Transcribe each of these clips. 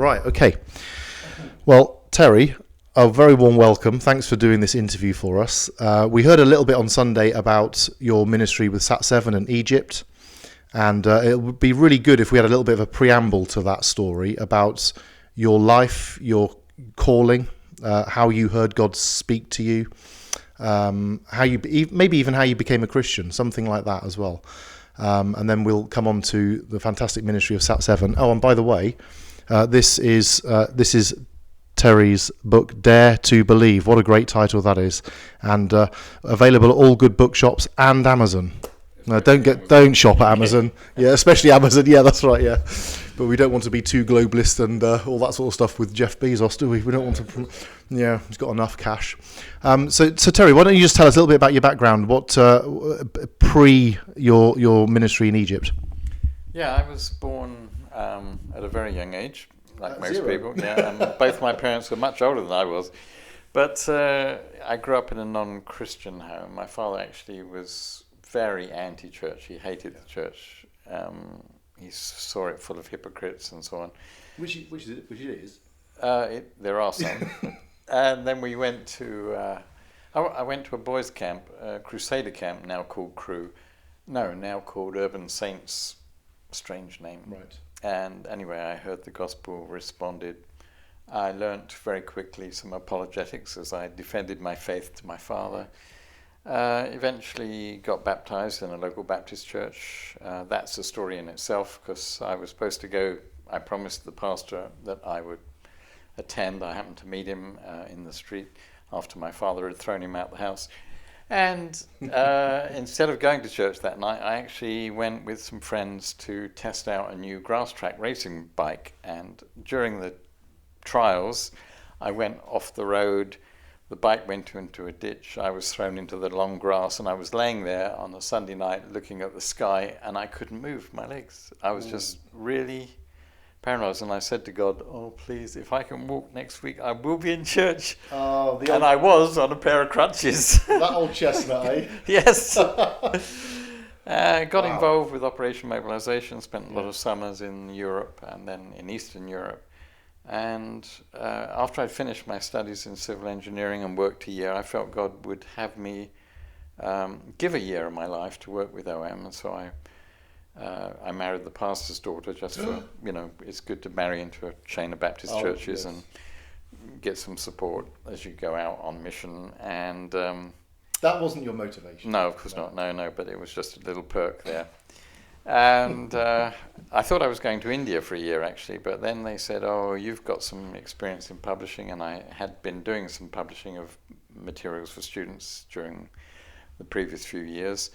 Right, okay. Well, Terry, a very warm welcome. Thanks for doing this interview for us. We heard a little bit on Sunday about your ministry with SAT-7 and Egypt, and it would be really good if we had a little bit of a preamble to that story about your life, your calling, how you heard God speak to you, how you maybe even how you became a Christian, something like that as well. And then we'll come on to the fantastic ministry of SAT-7. Oh, and by the way, this is Terry's book, Dare to Believe. What a great title that is, and available at all good bookshops and Amazon. No, don't shop at Amazon. Yeah, especially Amazon. Yeah, that's right. Yeah, but we don't want to be too globalist and all that sort of stuff with Jeff Bezos, do we? We don't want to. Yeah, he's got enough cash. So Terry, why don't you just tell us a little bit about your background? What pre your ministry in Egypt? Yeah, I was born at a very young age, like most 0. people. Yeah, and both my parents were much older than I was. But I grew up in a non-Christian home. My father actually was very anti-church. He hated the church. He saw it full of hypocrites and so on. Which it is. There are some. And then we went to. I went to a boys' camp, Crusader camp, now called now called Urban Saints. Strange name. Right. And anyway, I heard the gospel, responded. I learnt very quickly some apologetics as I defended my faith to my father. Eventually got baptized in a local Baptist church. That's a story in itself, because I was supposed to go. I promised the pastor that I would attend. I happened to meet him in the street after my father had thrown him out the house. And instead of going to church that night, I actually went with some friends to test out a new grass track racing bike. And during the trials, I went off the road. The bike went into a ditch. I was thrown into the long grass, and I was laying there on a Sunday night looking at the sky, and I couldn't move my legs. I was just really paranoid, and I said to God, "Oh, please, if I can walk next week, I will be in church." And I was on a pair of crutches. That old chestnut, eh? Yes. Got involved with Operation Mobilization, spent a lot of summers in Europe and then in Eastern Europe. And after I'd finished my studies in civil engineering and worked a year, I felt God would have me give a year of my life to work with OM. And so I married the pastor's daughter just for, it's good to marry into a chain of Baptist churches and get some support as you go out on mission. And that wasn't your motivation? No, of course not. No, but it was just a little perk there. And I thought I was going to India for a year, actually, but then they said, "Oh, you've got some experience in publishing," and I had been doing some publishing of materials for students during the previous few years.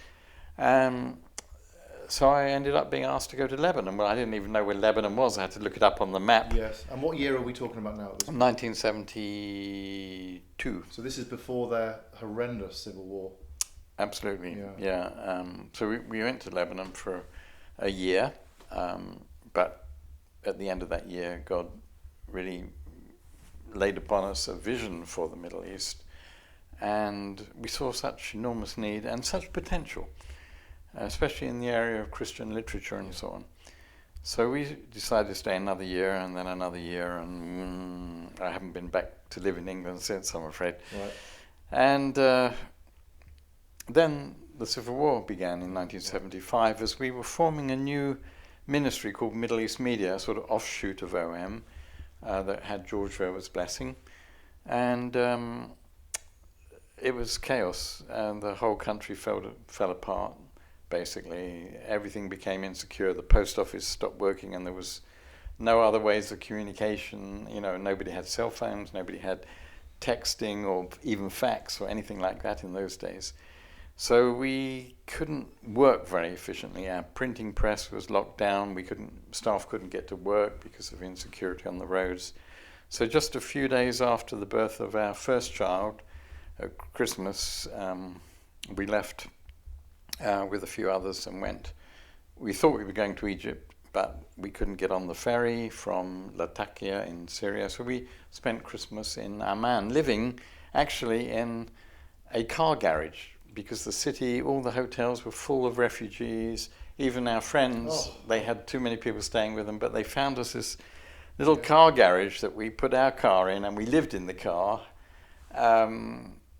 So I ended up being asked to go to Lebanon. Well, I didn't even know where Lebanon was. I had to look it up on the map. Yes. And what year are we talking about now? 1972. So this is before their horrendous civil war. Absolutely, yeah. So we went to Lebanon for a year, but at the end of that year, God really laid upon us a vision for the Middle East, and we saw such enormous need and such potential, especially in the area of Christian literature and so on. So we decided to stay another year and then another year, and I haven't been back to live in England since, I'm afraid. Right. And then the Civil War began in 1975 as we were forming a new ministry called Middle East Media, a sort of offshoot of OM that had George Verwer's blessing. And it was chaos, and the whole country fell apart, basically. Everything became insecure. The post office stopped working, and there was no other ways of communication. Nobody had cell phones, nobody had texting or even fax or anything like that in those days. So we couldn't work very efficiently. Our printing press was locked down. Staff couldn't get to work because of insecurity on the roads. So just a few days after the birth of our first child, at Christmas, we left with a few others and went. We thought we were going to Egypt, but we couldn't get on the ferry from Latakia in Syria. So we spent Christmas in Amman, living actually in a car garage, because the city, all the hotels were full of refugees. Even our friends, they had too many people staying with them, but they found us this little car garage that we put our car in, and we lived in the car.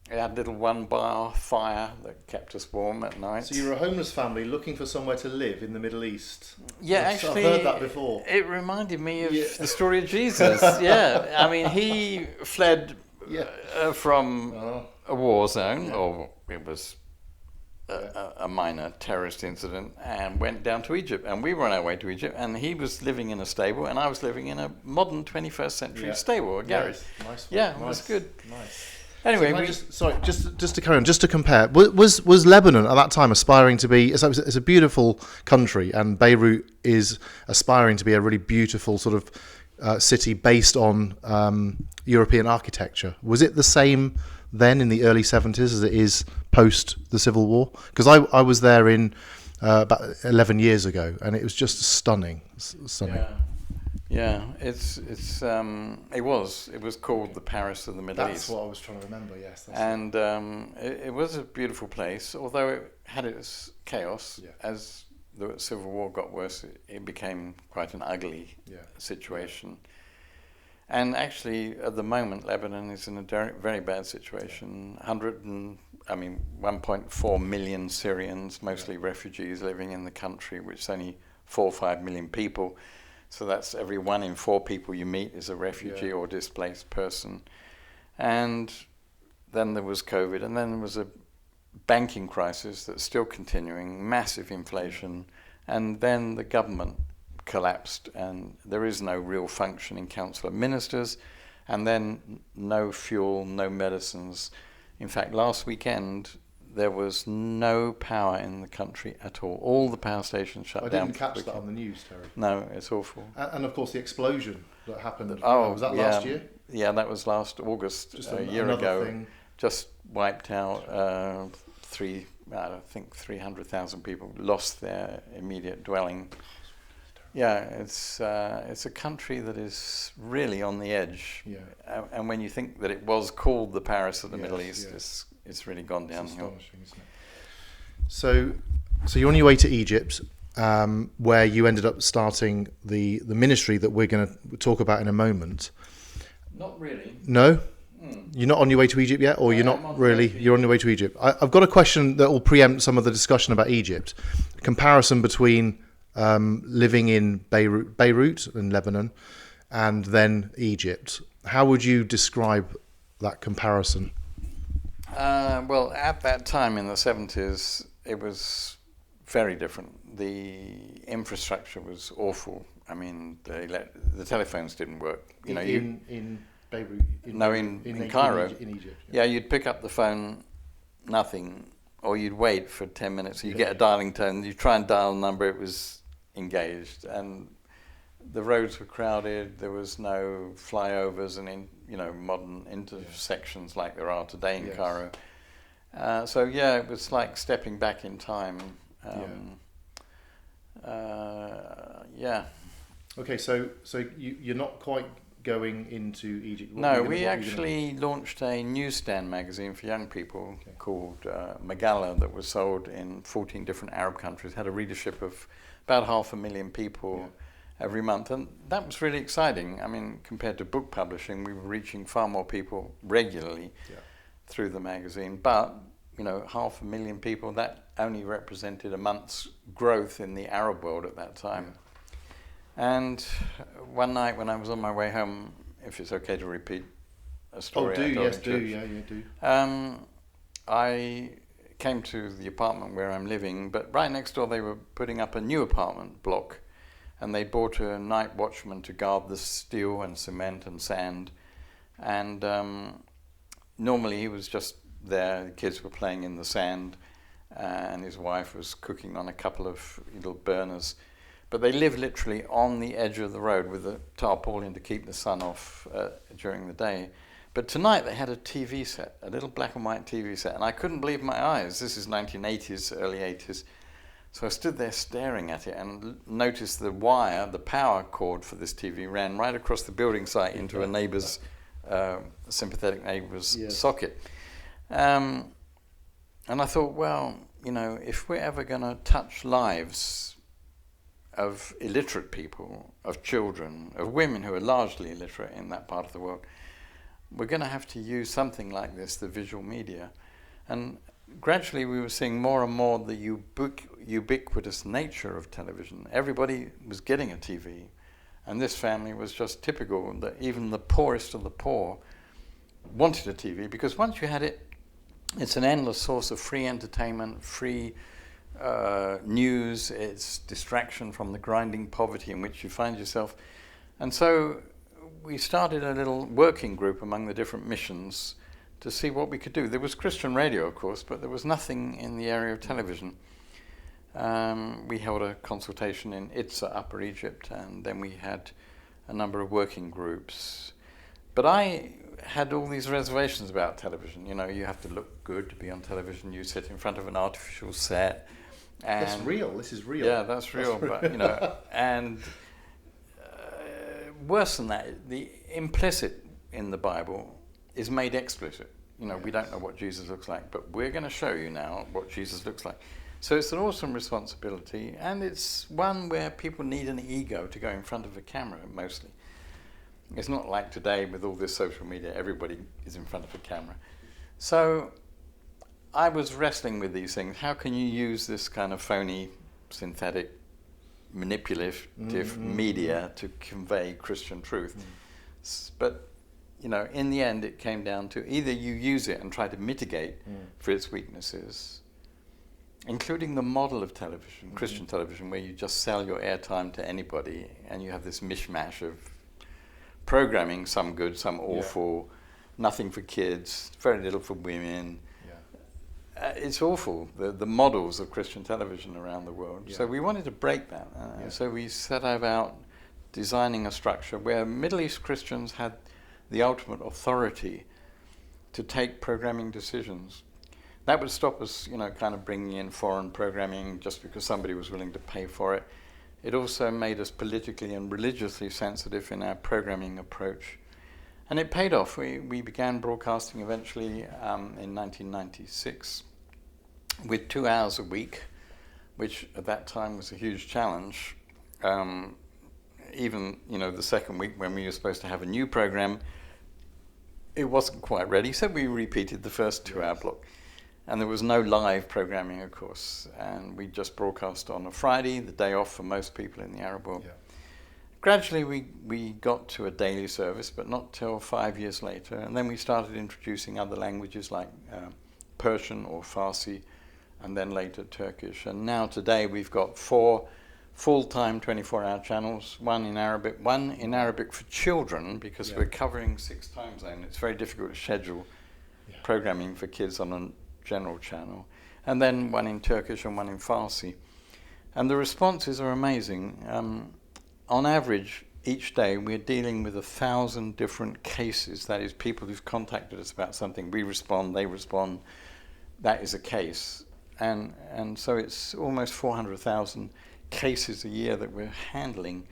It had a little one-bar fire that kept us warm at night. So you were a homeless family looking for somewhere to live in the Middle East. Yeah, I've actually, heard that before. It reminded me of the story of Jesus. Yeah, I mean, he fled from a war zone, or it was a minor terrorist incident, and went down to Egypt. And we were on our way to Egypt, and he was living in a stable, and I was living in a modern 21st century stable, a garage. Nice. It was good. Nice. Anyway, just to carry on, just to compare, was Lebanon at that time aspiring to be? It's a beautiful country, and Beirut is aspiring to be a really beautiful sort of city based on European architecture. Was it the same then in the early 70s as it is post the Civil War? Because I was there in about 11 years ago, and it was just stunning. Yeah, it was called the Paris of the Middle East. That's what I was trying to remember. Yes, and it was a beautiful place, although it had its chaos. As the Civil War got worse, it became quite an ugly situation. And actually, at the moment, Lebanon is in a very bad situation. 1.4 million Syrians, mostly refugees, living in the country, which is only 4 or 5 million people. So that's every 1 in 4 people you meet is a refugee or displaced person. And then there was COVID, and then there was a banking crisis that's still continuing, massive inflation, and then the government collapsed, and there is no real functioning council of ministers, and then no fuel, no medicines. In fact, last weekend there was no power in the country at all. All the power stations shut down. I didn't catch that on the news, Terry. No, it's awful. And of course the explosion that happened. Was that last year? Yeah, that was last August, just a year ago. Thing. Just wiped out I think 300,000 people lost their immediate dwelling. Yeah, it's a country that is really on the edge. Yeah. And when you think that it was called the Paris of the Middle East, it's really gone downhill. Astonishing, isn't it? So you're on your way to Egypt, where you ended up starting the ministry that we're going to talk about in a moment. Not really. No? You're not on your way to Egypt yet, or you're not really? You're on your way to Egypt. I've got a question that will preempt some of the discussion about Egypt. A comparison between living in Beirut in Lebanon, and then Egypt. How would you describe that comparison? Well, at that time in the 70s, it was very different. The infrastructure was awful. I mean, the telephones didn't work. In Beirut? In Cairo. In Egypt. Yeah, you'd pick up the phone, nothing, or you'd wait for 10 minutes. You get a dialing tone. You try and dial a number, it was engaged, and the roads were crowded. There was no flyovers and modern intersections like there are today in Cairo. So it was like stepping back in time. Okay, so you're not quite going into Egypt. No, we actually launched a newsstand magazine for young people called Magala that was sold in 14 different Arab countries. Had a readership of about 500,000 people every month, and that was really exciting. I mean, compared to book publishing, we were reaching far more people regularly through the magazine. But 500,000 people, that only represented a month's growth in the Arab world at that time. And one night when I was on my way home, if it's okay to repeat a story. Do. I came to the apartment where I'm living, but right next door they were putting up a new apartment block, and they bought a night watchman to guard the steel and cement and sand. And normally he was just there, the kids were playing in the sand, and his wife was cooking on a couple of little burners. But they live literally on the edge of the road with a tarpaulin to keep the sun off during the day. But tonight they had a TV set, a little black and white TV set, and I couldn't believe my eyes. This is 1980s, early 80s. So I stood there staring at it and noticed the wire, the power cord for this TV ran right across the building site into a neighbour's, sympathetic neighbour's socket. And I thought, well, if we're ever going to touch lives, of illiterate people, of children, of women who are largely illiterate in that part of the world, we're going to have to use something like this, the visual media. And gradually we were seeing more and more the ubiquitous nature of television. Everybody was getting a TV, and this family was just typical that even the poorest of the poor wanted a TV, because once you had it, it's an endless source of free entertainment, free news, it's distraction from the grinding poverty in which you find yourself. And so we started a little working group among the different missions to see what we could do. There was Christian radio, of course, but there was nothing in the area of television. We held a consultation in Itza, Upper Egypt, and then we had a number of working groups. But I had all these reservations about television. You know, you have to look good to be on television. You sit in front of an artificial set. And that's real. This is real. Yeah, that's real. But, you know, and worse than that, the implicit in the Bible is made explicit. You know, we don't know what Jesus looks like, but we're going to show you now what Jesus looks like. So it's an awesome responsibility, and it's one where people need an ego to go in front of a camera, mostly. It's not like today with all this social media, everybody is in front of a camera. So I was wrestling with these things. How can you use this kind of phony, synthetic, manipulative media to convey Christian truth? But, you know, in the end it came down to either you use it and try to mitigate for its weaknesses, including the model of television, Christian television, where you just sell your airtime to anybody and you have this mishmash of programming, some good, some awful, nothing for kids, very little for women. It's awful, the models of Christian television around the world. So we wanted to break that. So we set about designing a structure where Middle East Christians had the ultimate authority to take programming decisions. That would stop us, you know, kind of bringing in foreign programming just because somebody was willing to pay for it. It also made us politically and religiously sensitive in our programming approach. And it paid off. We began broadcasting eventually in 1996 with 2 hours a week, which at that time was a huge challenge. Even, you know, the second week when we were supposed to have a new program, it wasn't quite ready, so we repeated the first 2 hour block. And there was no live programming, of course, and we just broadcast on a Friday, the day off for most people in the Arab world. Gradually we got to a daily service, but not till 5 years later, and then we started introducing other languages like Persian or Farsi, and then later Turkish. And now today we've got 4 full-time 24-hour channels, one in Arabic for children, because we're covering 6 time zones. It's very difficult to schedule programming for kids on a general channel, and then one in Turkish and one in Farsi. And the responses are amazing. On average, each day we're dealing with 1,000 different cases. That is, people who've contacted us about something. We respond, they respond. That is a case. And so it's almost 400,000 cases a year that we're handling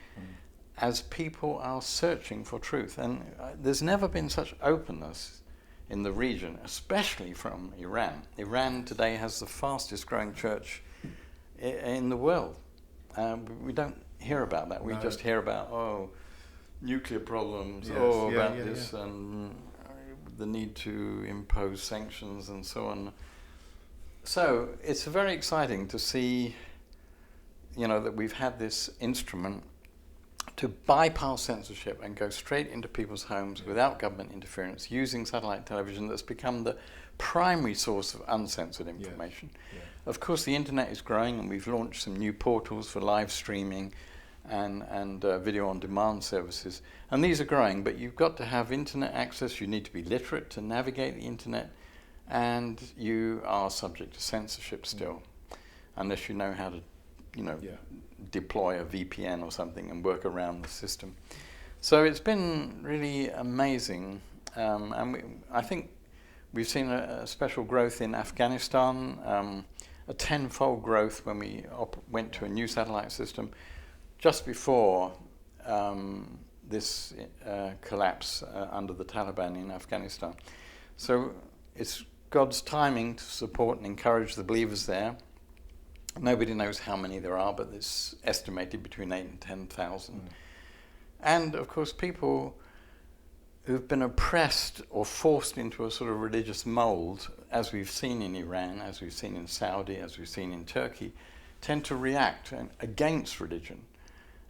as people are searching for truth. And there's never been such openness in the region, especially from Iran. Iran today has the fastest growing church in the world. We don't hear about that. We just hear about, nuclear problems, this, and the need to impose sanctions and so on. So it's very exciting to see, you know, that we've had this instrument to bypass censorship and go straight into people's homes without government interference, using satellite television that's become the primary source of uncensored information. Of course, the internet is growing, and we've launched some new portals for live streaming and video on demand services. And these are growing, but you've got to have internet access. You need to be literate to navigate the internet, and you are subject to censorship still, unless you know how to, you know, deploy a VPN or something and work around the system. So it's been really amazing, and I think we've seen a special growth in Afghanistan, a 10-fold growth when we went to a new satellite system just before this collapse under the Taliban in Afghanistan. So it's God's timing to support and encourage the believers there. Nobody knows how many there are, but it's estimated between 8 and 10,000. And of course, people who've been oppressed or forced into a sort of religious mold, as we've seen in Iran, as we've seen in Saudi, as we've seen in Turkey, tend to react against religion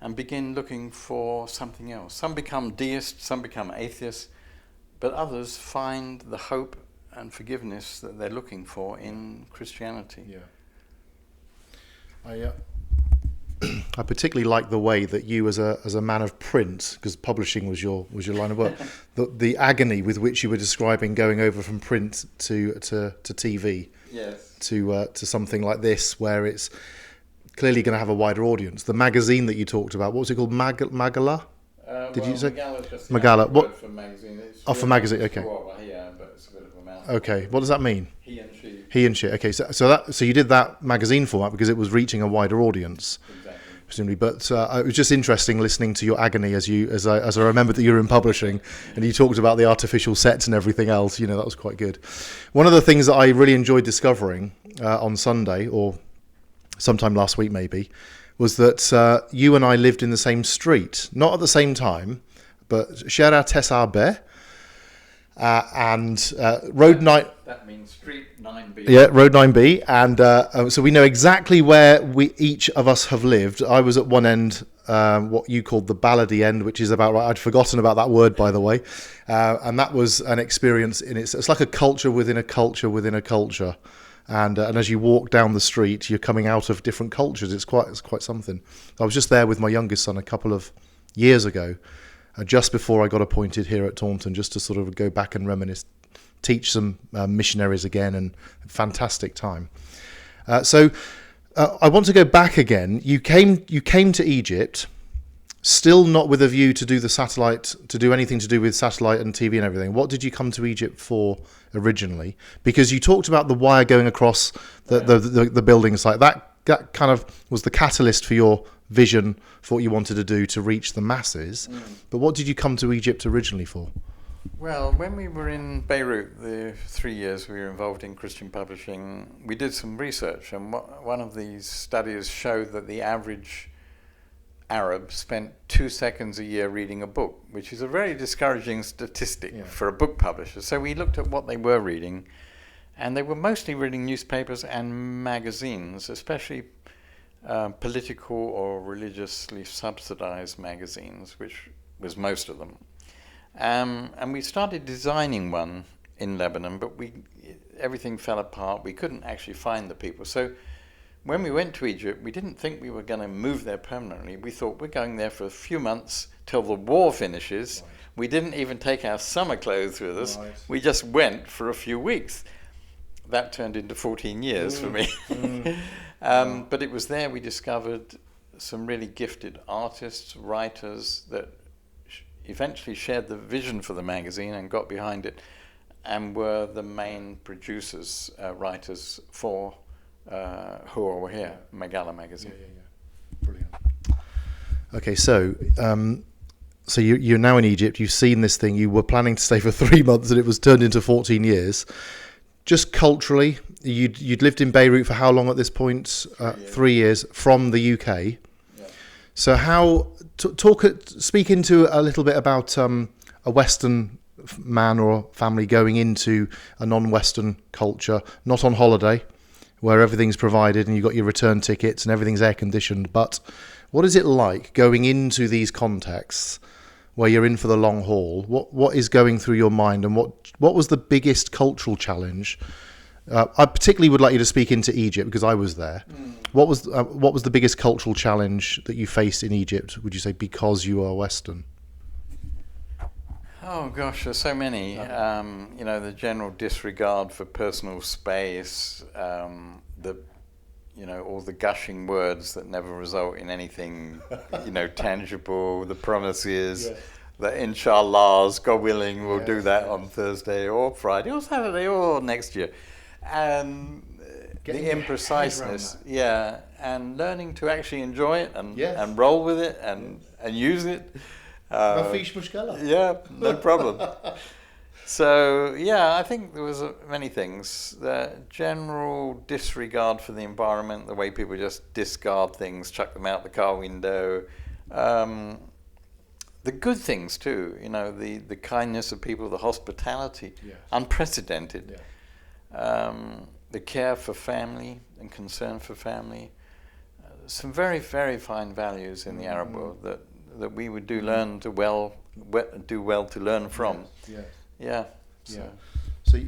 and begin looking for something else. Some become deists, some become atheists, but others find the hope and forgiveness that they're looking for in Christianity. Yeah. I particularly like the way that you, as a man of print, because publishing was your line of work, the agony with which you were describing going over from print to TV, Yes. to something like this, where it's clearly going to have a wider audience. The magazine that you talked about, what was it called? Magala? Did you say? Magala, just Magala. What? For magazine. It's For magazine. Okay. Yeah, but it's a bit of a mouthful. Okay. What does that mean? He and she. He and she. Okay. So you did that magazine format because it was reaching a wider audience. Exactly. Presumably, but it was just interesting listening to your agony as I remembered that you were in publishing, and you talked about the artificial sets and everything else. You know, that was quite good. One of the things that I really enjoyed discovering on Sunday, or sometime last week maybe, was that you and I lived in the same street, not at the same time, but shared our Tessarbe and Road 9. That means Street 9B. Yeah, Road 9B, and so we know exactly where each of us have lived. I was at one end, what you called the ballady end, which is about right. I'd forgotten about that word, by the way, and that was an experience in it's like a culture within a culture within a culture, and as you walk down the street, you're coming out of different cultures. It's quite something. I was just there with my youngest son a couple of years ago, just before I got appointed here at Taunton, just to sort of go back and reminisce. Teach some missionaries again, and fantastic time. So I want to go back again. You came to Egypt, still not with a view to do the satellite, to do anything to do with satellite and TV and everything. What did you come to Egypt for originally? Because you talked about the wire going across the building site. That kind of was the catalyst for your vision for what you wanted to do to reach the masses. But what did you come to Egypt originally for? Well, when we were in Beirut, the 3 years we were involved in Christian publishing, we did some research, and one of these studies showed that the average Arab spent 2 seconds a year reading a book, which is a very discouraging statistic for a book publisher. So we looked at what they were reading, and they were mostly reading newspapers and magazines, especially political or religiously subsidized magazines, which was most of them. And we started designing one in Lebanon, but everything fell apart. We couldn't actually find the people. So when we went to Egypt, we didn't think we were going to move there permanently. We thought we're going there for a few months till the war finishes. Right. We didn't even take our summer clothes with us. Right. We just went for a few weeks. That turned into 14 years for me. But it was there we discovered some really gifted artists, writers that eventually shared the vision for the magazine and got behind it, and were the main producers, writers for Who Are We Here, Magala magazine. Yeah. Brilliant. Okay, so you're now in Egypt. You've seen this thing. You were planning to stay for 3 months, and it was turned into 14 years. Just culturally, you'd lived in Beirut for how long at this point? 3 years from the UK. So how speak into a little bit about a Western man or family going into a non-Western culture, not on holiday, where everything's provided and you've got your return tickets and everything's air conditioned. But what is it like going into these contexts where you're in for the long haul? What is going through your mind, and what was the biggest cultural challenge? I particularly would like you to speak into Egypt because I was there. What was the biggest cultural challenge that you faced in Egypt, would you say, because you are Western? Oh gosh, there's so many. The general disregard for personal space, all the gushing words that never result in anything, tangible, the promises, the inshallahs, God willing, we'll do that on Thursday or Friday or Saturday or next year. And the impreciseness, and learning to actually enjoy it and roll with it and use it. No problem. So, yeah, I think there was many things. The general disregard for the environment, the way people just discard things, chuck them out the car window. Um, the good things too, the kindness of people, the hospitality, Yes. unprecedented. Yeah. The care for family and concern for family. Some very, very fine values in the Arab world that we would do well to learn from. Yes. Yeah. So. Yeah. So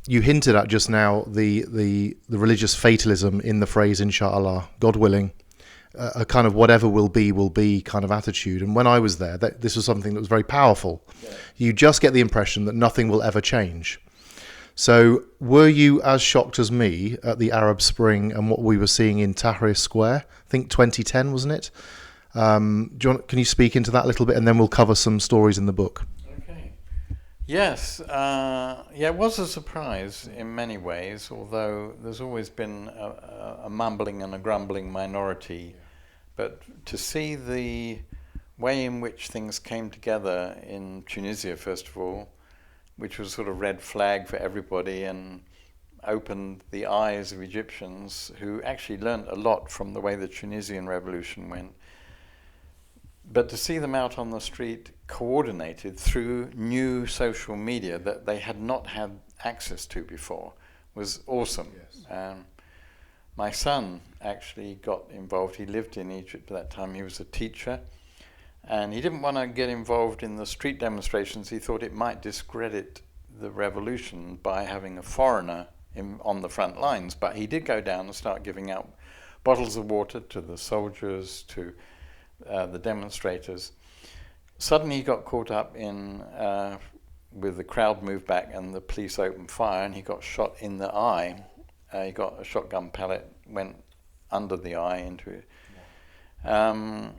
you hinted at just now the religious fatalism in the phrase "Inshallah," God willing, a kind of whatever will be kind of attitude. And when I was there, this was something that was very powerful. Yeah. You just get the impression that nothing will ever change. So were you as shocked as me at the Arab Spring and what we were seeing in Tahrir Square? I think 2010, wasn't it? Can you speak into that a little bit, and then we'll cover some stories in the book? Okay. Yes. It was a surprise in many ways, although there's always been a mumbling and a grumbling minority. But to see the way in which things came together in Tunisia, first of all, which was sort of red flag for everybody and opened the eyes of Egyptians who actually learnt a lot from the way the Tunisian revolution went. But to see them out on the street coordinated through new social media that they had not had access to before was awesome. Yes. My son actually got involved. He lived in Egypt at that time. He was a teacher. And he didn't want to get involved in the street demonstrations. He thought it might discredit the revolution by having a foreigner on the front lines. But he did go down and start giving out bottles of water to the soldiers, to the demonstrators. Suddenly he got caught up in with the crowd moved back and the police opened fire, and he got shot in the eye. He got a shotgun pellet, went under the eye into it. Well,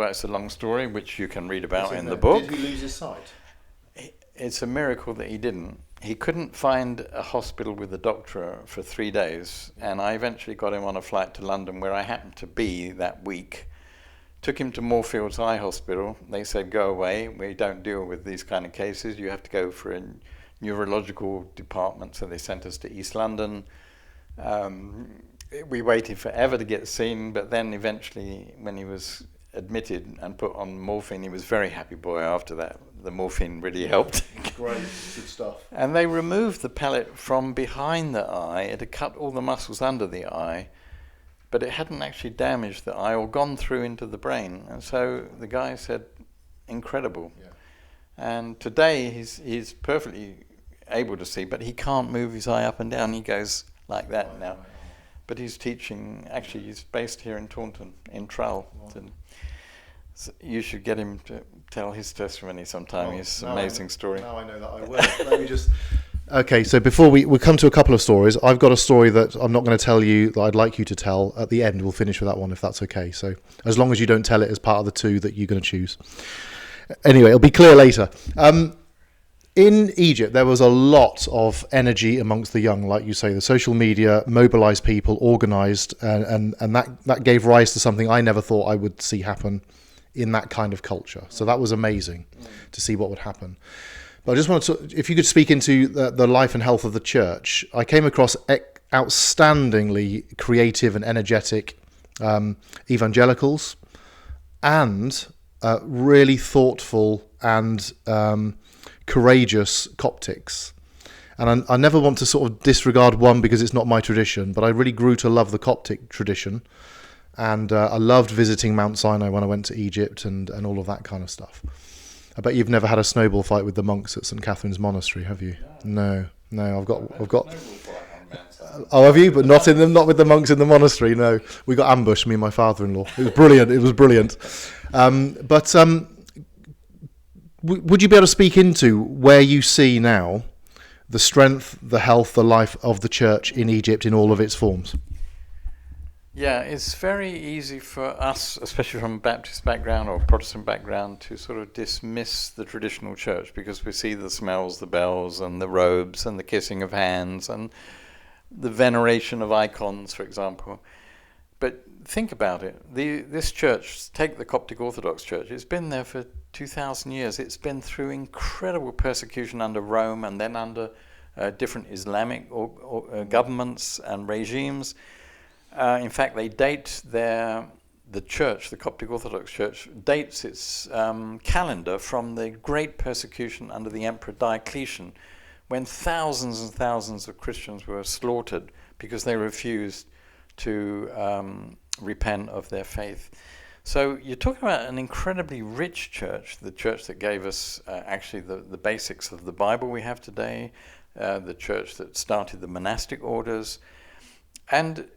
it's a long story, which you can read about in the book. Did he lose his sight? It's a miracle that he didn't. He couldn't find a hospital with a doctor for 3 days, and I eventually got him on a flight to London, where I happened to be that week. Took him to Moorfields Eye Hospital. They said, go away, we don't deal with these kind of cases, you have to go for a neurological department, so they sent us to East London. We waited forever to get seen, but then eventually, when he was admitted and put on morphine, he was a very happy boy after that. The morphine really helped. Great, good stuff. And they removed the pellet from behind the eye. It had cut all the muscles under the eye, but it hadn't actually damaged the eye or gone through into the brain. And so the guy said, incredible. Yeah. And today he's perfectly able to see, but he can't move his eye up and down. He goes like that now. But he's teaching, actually he's based here in Taunton, in Trull. Wow. So you should get him to tell his testimony sometime. It's an amazing story. Now I know that I will. Let me just... Okay, so before we come to a couple of stories, I've got a story that I'm not going to tell you that I'd like you to tell. At the end, we'll finish with that one, if that's okay. So as long as you don't tell it as part of the two that you're going to choose. Anyway, it'll be clear later. In Egypt, there was a lot of energy amongst the young, like you say. The social media mobilized people, organized, and that gave rise to something I never thought I would see happen in that kind of culture. So that was amazing to see what would happen. But I just wanted to, if you could speak into the life and health of the church. I came across outstandingly creative and energetic evangelicals, and really thoughtful and courageous Coptics. And I never want to sort of disregard one because it's not my tradition, but I really grew to love the Coptic tradition. And I loved visiting Mount Sinai when I went to Egypt and all of that kind of stuff. I bet you've never had a snowball fight with the monks at St. Catherine's Monastery, have you? No. I've got. Oh, have you? But not with the monks in the monastery. No, we got ambushed. Me and my father-in-law. It was brilliant. Would you be able to speak into where you see now the strength, the health, the life of the church in Egypt in all of its forms? Yeah, it's very easy for us, especially from a Baptist background or Protestant background, to sort of dismiss the traditional church because we see the smells, the bells and the robes and the kissing of hands and the veneration of icons, for example. But think about it. This church, take the Coptic Orthodox Church, it's been there for 2,000 years. It's been through incredible persecution under Rome and then under different Islamic governments and regimes. In fact, they date the church, the Coptic Orthodox Church, dates its calendar from the great persecution under the Emperor Diocletian, when thousands and thousands of Christians were slaughtered because they refused to repent of their faith. So you're talking about an incredibly rich church, the church that gave us actually the basics of the Bible we have today, the church that started the monastic orders. And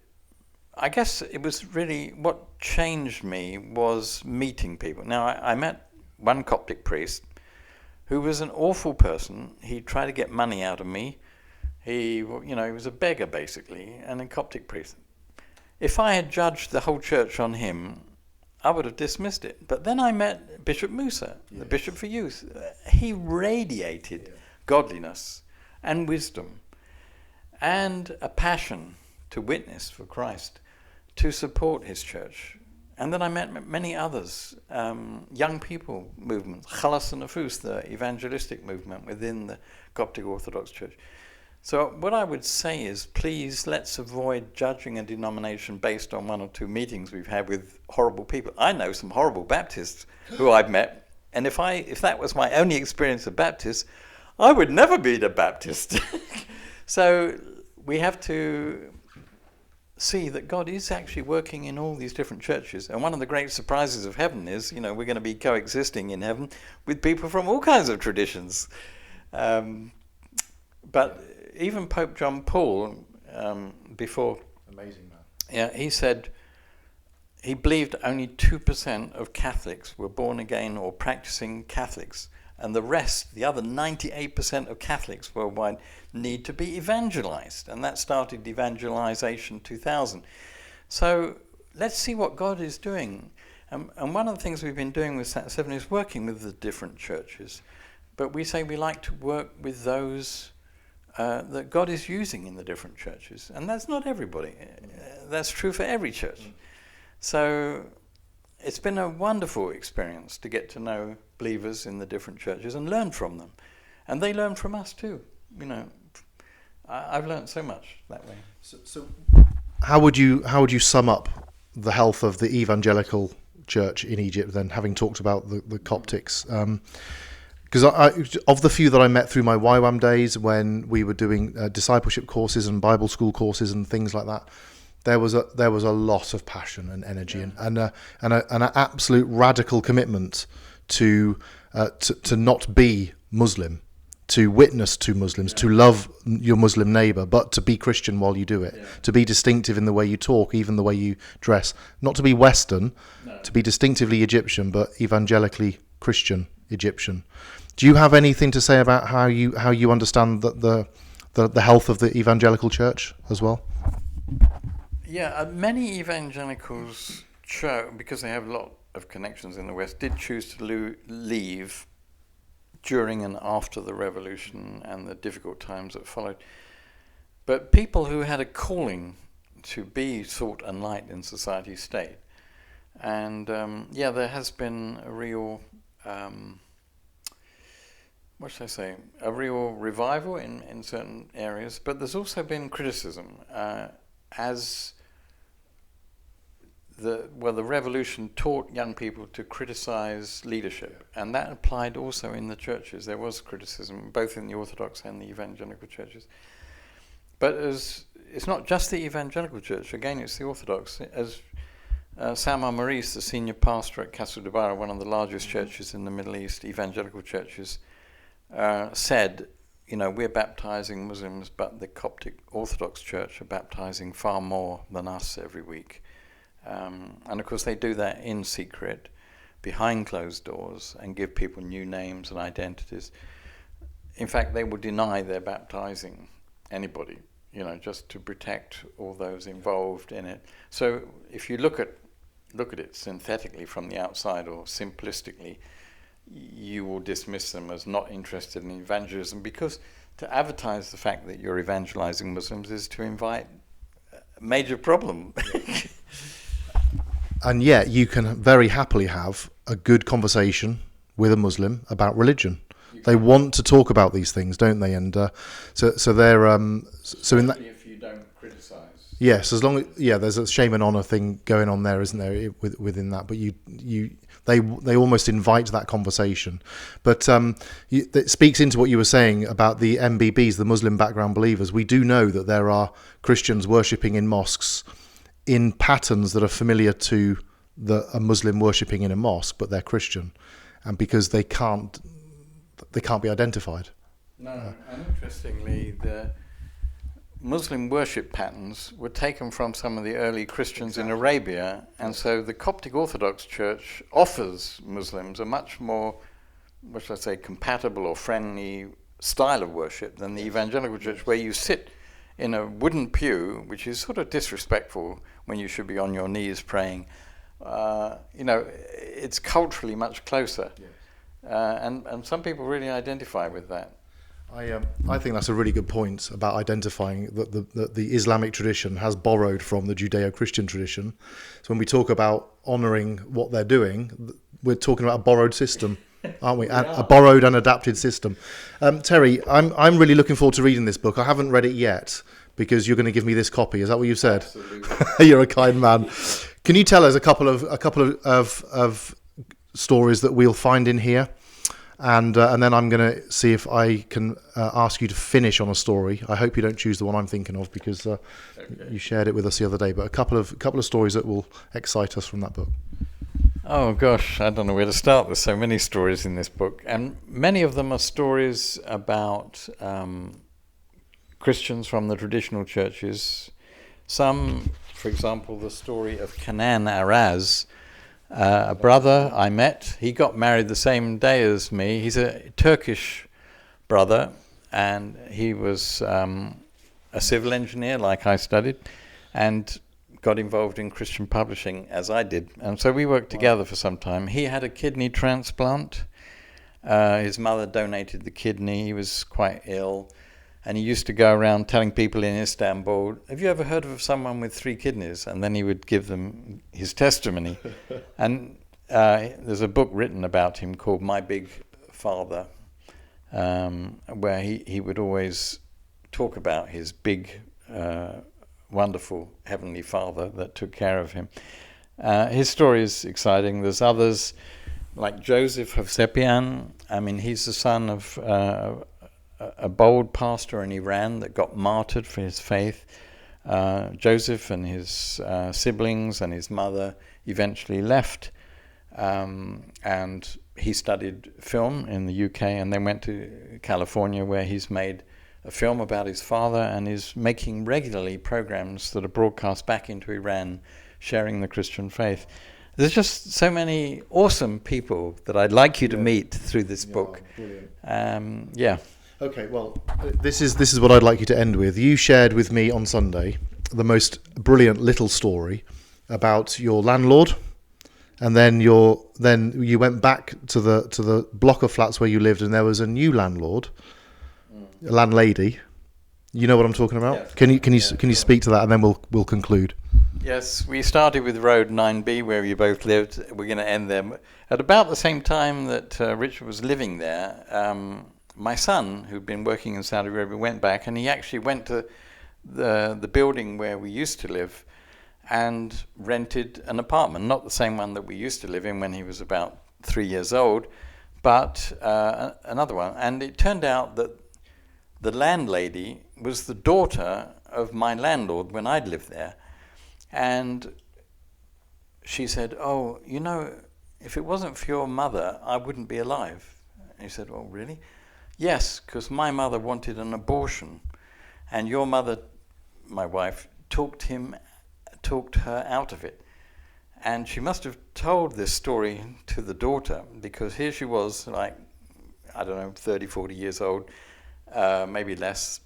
I guess it was really what changed me was meeting people. Now, I met one Coptic priest who was an awful person. He tried to get money out of me. He was a beggar, basically, and a Coptic priest. If I had judged the whole church on him, I would have dismissed it. But then I met Bishop Musa, the Bishop for Youth. He radiated godliness and wisdom and a passion to witness for Christ, to support his church. And then I met many others, young people movements, Khalas and Nafus, the evangelistic movement within the Coptic Orthodox Church. So what I would say is, please, let's avoid judging a denomination based on one or two meetings we've had with horrible people. I know some horrible Baptists who I've met, and if that was my only experience of Baptists, I would never be a Baptist. So we have to see that God is actually working in all these different churches. And one of the great surprises of heaven is, we're going to be coexisting in heaven with people from all kinds of traditions. But even Pope John Paul, before... Amazing man. Yeah, he said he believed only 2% of Catholics were born again or practicing Catholics. And the rest, the other 98% of Catholics worldwide, need to be evangelized. And that started Evangelization 2000. So let's see what God is doing. And one of the things we've been doing with SAT-7 is working with the different churches. But we say we like to work with those that God is using in the different churches. And that's not everybody. That's true for every church. So it's been a wonderful experience to get to know believers in the different churches and learn from them. And they learn from us too. I've learned so much that way. So how would you sum up the health of the evangelical church in Egypt then, having talked about the Coptics? Because of the few that I met through my YWAM days when we were doing discipleship courses and Bible school courses and things like that, there was a lot of passion and energy and an absolute radical commitment to not be Muslim, to witness to Muslims, to love your Muslim neighbour, but to be Christian while you do it, to be distinctive in the way you talk, even the way you dress, not to be Western, to be distinctively Egyptian, but evangelically Christian Egyptian. Do you have anything to say about how you understand the health of the evangelical church as well? Yeah, many evangelicals, because they have a lot of connections in the West, did choose to leave during and after the revolution and the difficult times that followed. But people who had a calling to be salt and light in society stayed. And there has been a real, a real revival in certain areas, but there's also been criticism as the revolution taught young people to criticize leadership, and that applied also in the churches. There was criticism both in the Orthodox and the evangelical churches. But it's not just the evangelical church, again it's the Orthodox. As Sam Maurice, the senior pastor at Casa Dubara, one of the largest churches in the Middle East, evangelical churches, said, we're baptizing Muslims, but the Coptic Orthodox Church are baptizing far more than us every week. And of course they do that in secret, behind closed doors, and give people new names and identities. In fact, they will deny they're baptizing anybody, just to protect all those involved in it. So if you look at it synthetically from the outside or simplistically, you will dismiss them as not interested in evangelism, because to advertise the fact that you're evangelizing Muslims is to invite a major problem. And yet you can very happily have a good conversation with a Muslim about religion. They want to talk about these things, don't they? And so they're so in that. If you don't criticise. Yes, as long as there's a shame and honour thing going on there, isn't there? Within that, but they almost invite that conversation. But it speaks into what you were saying about the MBBs, the Muslim background believers. We do know that there are Christians worshipping in mosques in patterns that are familiar to a Muslim worshipping in a mosque, but they're Christian, and because they can't be identified. No, and interestingly, the Muslim worship patterns were taken from some of the early Christians in Arabia, and so the Coptic Orthodox Church offers Muslims a much more, what should I say, compatible or friendly style of worship than the Evangelical Church, where you sit in a wooden pew, which is sort of disrespectful when you should be on your knees praying. It's culturally much closer. Yes. And some people really identify with that. I think that's a really good point about identifying that the Islamic tradition has borrowed from the Judeo-Christian tradition. So when we talk about honouring what they're doing, we're talking about a borrowed system, aren't we? A borrowed and adapted system. Terry, I'm really looking forward to reading this book. I haven't read it yet because you're going to give me this copy. Is that what you said? Absolutely. You're a kind man. Can you tell us a couple of stories that we'll find in here? And then I'm going to see if I can ask you to finish on a story. I hope you don't choose the one I'm thinking of because you shared it with us the other day. But a couple of stories that will excite us from that book. Oh gosh, I don't know where to start. There's so many stories in this book, and many of them are stories about Christians from the traditional churches. Some, for example, the story of Kenan Araz. A brother I met, he got married the same day as me. He's a Turkish brother, and he was a civil engineer like I studied, and got involved in Christian publishing as I did. And so we worked together for some time. He had a kidney transplant. His mother donated the kidney. He was quite ill. And he used to go around telling people in Istanbul, have you ever heard of someone with 3 kidneys? And then he would give them his testimony. And there's a book written about him called My Big Father, where he would always talk about his big, wonderful Heavenly Father that took care of him. His story is exciting. There's others like Joseph Hovsepian. I mean, he's the son of a bold pastor in Iran that got martyred for his faith. Joseph and his siblings and his mother eventually left, and he studied film in the UK and then went to California, where he's made a film about his father and is making regularly programs that are broadcast back into Iran, sharing the Christian faith. There's just so many awesome people that I'd like you to meet through this book. Brilliant. Okay, well, this is what I'd like you to end with. You shared with me on Sunday the most brilliant little story about your landlord, and then you went back to the block of flats where you lived, and there was a new landlord, a landlady. You know what I'm talking about? Yes. Can you speak to that, and then we'll conclude. Yes, we started with Road 9B where we both lived. We're going to end there. At about the same time that Richard was living there, my son, who'd been working in Saudi Arabia, went back, and he actually went to the building where we used to live and rented an apartment, not the same one that we used to live in when he was about 3 years old, but another one. And it turned out that the landlady was the daughter of my landlord when I'd lived there. And she said, oh, you know, if it wasn't for your mother, I wouldn't be alive. And he said, oh, really? Yes, because my mother wanted an abortion, and your mother, my wife, talked her out of it. And she must have told this story to the daughter, because here she was, like, I don't know, 30, 40 years old, maybe less.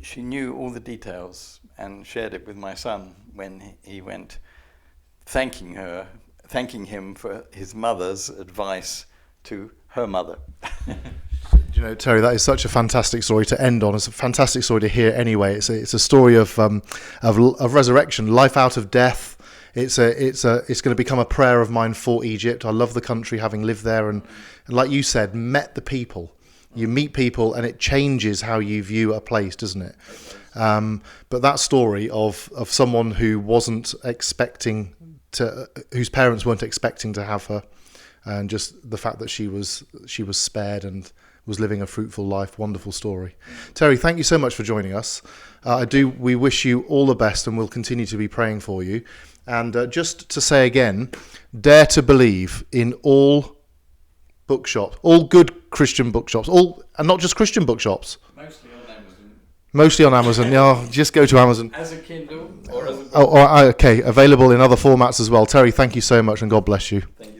She knew all the details and shared it with my son when he went, thanking him for his mother's advice to her mother. You know, Terry, that is such a fantastic story to end on. It's a fantastic story to hear anyway. It's a story of resurrection, life out of death. it's going to become a prayer of mine for Egypt. I love the country, having lived there, and like you said, met the people. You meet people, and it changes how you view a place, doesn't it? But that story of someone who wasn't expecting to, whose parents weren't expecting to have her, and just the fact that she was spared and was living a fruitful life. Wonderful story. Terry, thank you so much for joining us. We wish you all the best, and we'll continue to be praying for you. And just to say again, dare to believe in all bookshops, all good Christian bookshops, and not just Christian bookshops. Mostly on Amazon. Yeah, just go to Amazon. As a Kindle or as a book? Okay. Available in other formats as well. Terry, thank you so much, and God bless you. Thank you.